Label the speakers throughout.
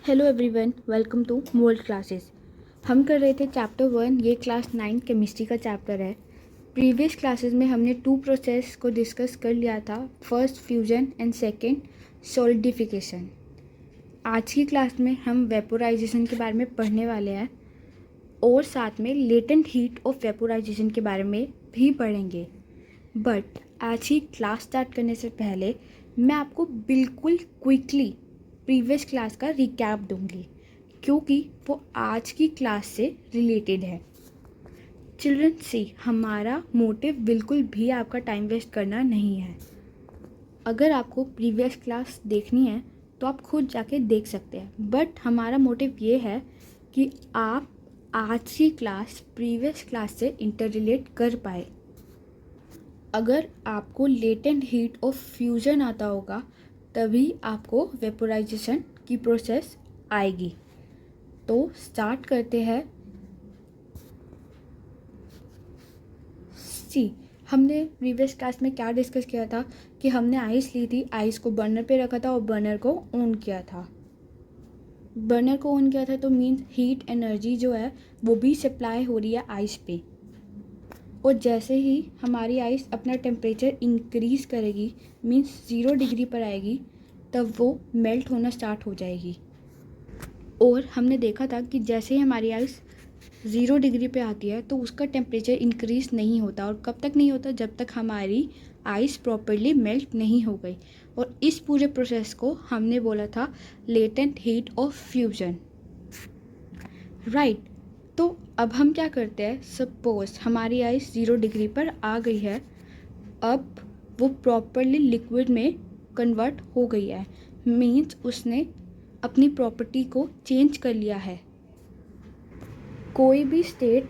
Speaker 1: Hello everyone, welcome to mould classes. हम कर रहे थे चैप्टर 1। ये क्लास 9 केमिस्ट्री का चैप्टर है। प्रीवियस क्लासेस में हमने 2 प्रोसेस को डिस्कस कर लिया था, first fusion and second solidification. आज की क्लास में हम वेपोराइजेशन के बारे में पढ़ने वाले हैं और साथ में लेटेंट हीट ऑफ वेपोराइजेशन के बारे में भी पढ़ेंगे। बट आज ही क्लास स्टार्ट करने से पहले मैं आपको बिल्कुल क्विकली प्रीवियस क्लास का रिकैप दूंगी, क्योंकि वो आज की क्लास से रिलेटेड है। चिल्ड्रन सी, हमारा मोटिव बिल्कुल भी आपका टाइम वेस्ट करना नहीं है। अगर आपको प्रीवियस क्लास देखनी है तो आप खुद जाके देख सकते हैं, बट हमारा मोटिव ये है कि आप आज की क्लास प्रीवियस क्लास से इंटर रिलेट कर पाए। अगर आपको लेटेंट हीट ऑफ फ्यूजन आता होगा तभी आपको वेपोराइजेशन की प्रोसेस आएगी। तो स्टार्ट करते हैं। सी, हमने प्रीवियस क्लास में क्या डिस्कस किया था कि हमने आइस ली थी, आइस को बर्नर पे रखा था और बर्नर को ऑन किया था। बर्नर को ऑन किया था तो मीन्स हीट एनर्जी जो है वो भी सप्लाई हो रही है आइस पे। और जैसे ही हमारी आइस अपना टेम्परेचर इंक्रीज़ करेगी, मीन्स 0 डिग्री पर आएगी, तब वो मेल्ट होना स्टार्ट हो जाएगी। और हमने देखा था कि जैसे ही हमारी आइस 0 डिग्री पे आती है तो उसका टेम्परेचर इंक्रीज़ नहीं होता। और कब तक नहीं होता? जब तक हमारी आइस प्रॉपरली मेल्ट नहीं हो गई। और इस पूरे प्रोसेस को हमने बोला था latent heat of fusion, right. तो अब हम क्या करते हैं, सपोज हमारी आइस 0 डिग्री पर आ गई है, अब वो प्रॉपरली लिक्विड में कन्वर्ट हो गई है, मीन्स उसने अपनी प्रॉपर्टी को चेंज कर लिया है। कोई भी स्टेट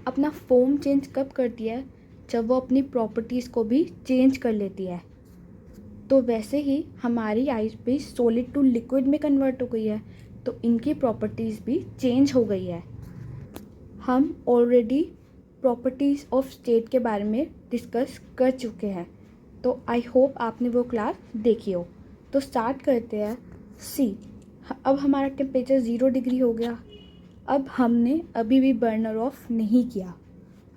Speaker 1: अपना फॉर्म चेंज कब करती है? जब वो अपनी प्रॉपर्टीज़ को भी चेंज कर लेती है। तो वैसे ही हमारी आइस भी सॉलिड टू लिक्विड में कन्वर्ट हो गई है, तो इनकी प्रॉपर्टीज़ भी चेंज हो गई है। हम ऑलरेडी प्रॉपर्टीज़ ऑफ स्टेट के बारे में डिस्कस कर चुके हैं, तो आई होप आपने वो क्लास देखी हो। तो स्टार्ट करते हैं। सी, अब हमारा टेम्परेचर 0 डिग्री हो गया। अब हमने अभी भी बर्नर ऑफ नहीं किया।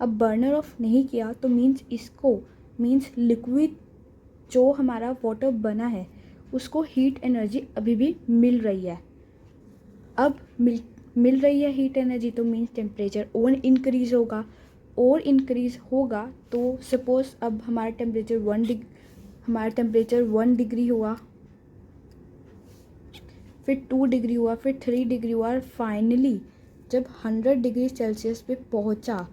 Speaker 1: अब बर्नर ऑफ नहीं किया तो मीन्स लिक्विड जो हमारा वाटर बना है उसको हीट एनर्जी अभी भी मिल रही है। अब मिल रही है हीट एनर्जी, तो मीन्स टेम्परेचर और इंक्रीज़ होगा। और इंक्रीज़ होगा तो सपोज अब हमारा टेम्परेचर 1 डिग्री हुआ, फिर 2 डिग्री हुआ, फिर 3 डिग्री हुआ, और फाइनली जब 100 डिग्री सेल्सियस पे पहुंचा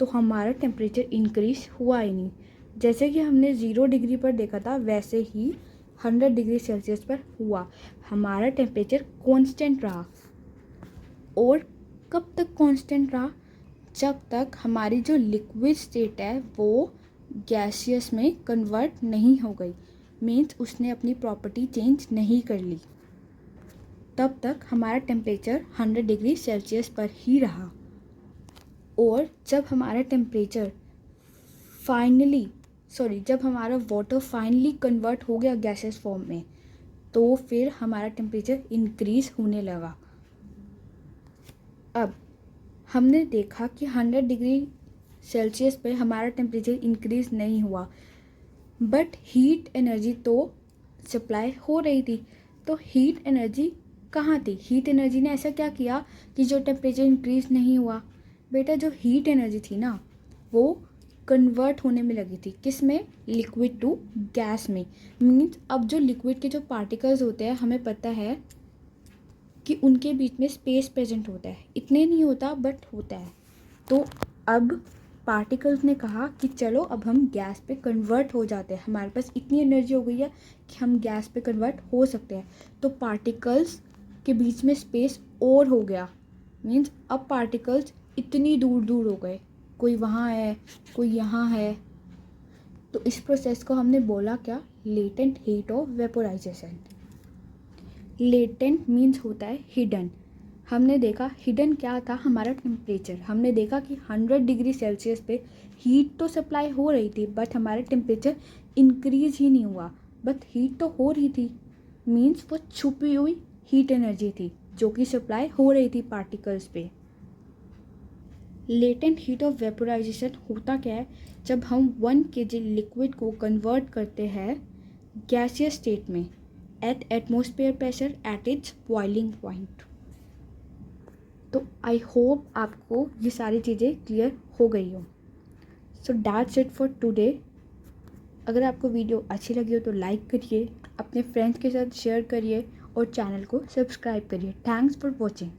Speaker 1: तो हमारा टेम्परेचर इंक्रीज़ हुआ ही नहीं। जैसे कि हमने 0 डिग्री पर देखा था वैसे ही 100 डिग्री सेल्सियस पर हुआ। हमारा टेम्परेचर कांस्टेंट रहा। और कब तक कांस्टेंट रहा? जब तक हमारी जो लिक्विड स्टेट है वो गैसियस में कन्वर्ट नहीं हो गई, मीन्स उसने अपनी प्रॉपर्टी चेंज नहीं कर ली। तब तक हमारा टेम्परेचर 100 डिग्री सेल्सियस पर ही रहा। और जब हमारा टेम्परेचर जब हमारा वाटर फाइनली कन्वर्ट हो गया गैसेस फॉर्म में, तो फिर हमारा टेम्परेचर इंक्रीज़ होने लगा। अब हमने देखा कि 100 डिग्री सेल्सियस पे हमारा टेम्परेचर इंक्रीज़ नहीं हुआ, बट हीट एनर्जी तो सप्लाई हो रही थी। तो हीट एनर्जी कहाँ थी? हीट एनर्जी ने ऐसा क्या किया कि जो टेम्परेचर इंक्रीज़ नहीं हुआ? बेटा, जो हीट एनर्जी थी ना वो कन्वर्ट होने में लगी थी। किस में? लिक्विड टू गैस में। मीन्स अब जो लिक्विड के जो पार्टिकल्स होते हैं, हमें पता है कि उनके बीच में स्पेस प्रेजेंट होता है। इतने नहीं होता बट होता है। तो अब पार्टिकल्स ने कहा कि चलो अब हम गैस पे कन्वर्ट हो जाते हैं, हमारे पास इतनी एनर्जी हो गई है कि हम गैस पे कन्वर्ट हो सकते हैं। तो पार्टिकल्स के बीच में स्पेस और हो गया, मीन्स अब पार्टिकल्स इतनी दूर दूर हो गए, कोई वहाँ है कोई यहाँ है। तो इस प्रोसेस को हमने बोला क्या? Latent heat of vaporisation. Latent means होता है हिडन। हमने देखा हिडन क्या था? हमारा टेम्परेचर। हमने देखा कि 100 डिग्री सेल्सियस पे हीट तो सप्लाई हो रही थी बट हमारा टेम्परेचर इंक्रीज़ ही नहीं हुआ, बट हीट तो हो रही थी, मीन्स वो छुपी हुई हीट एनर्जी थी। जो कि सप्लाई हो रही थी पार्टिकल्स पे। लेटेंट हीट ऑफ वेपोराइजेशन होता क्या है, जब हम 1 kg लिक्विड को कन्वर्ट करते हैं गैसियस स्टेट में at atmosphere pressure at its boiling point. तो आई होप आपको ये सारी चीज़ें क्लियर हो गई हो। So that's it for today. अगर आपको वीडियो अच्छी लगी हो तो लाइक करिए, अपने फ्रेंड्स के साथ शेयर करिए और चैनल को सब्सक्राइब करिए। Thanks for watching.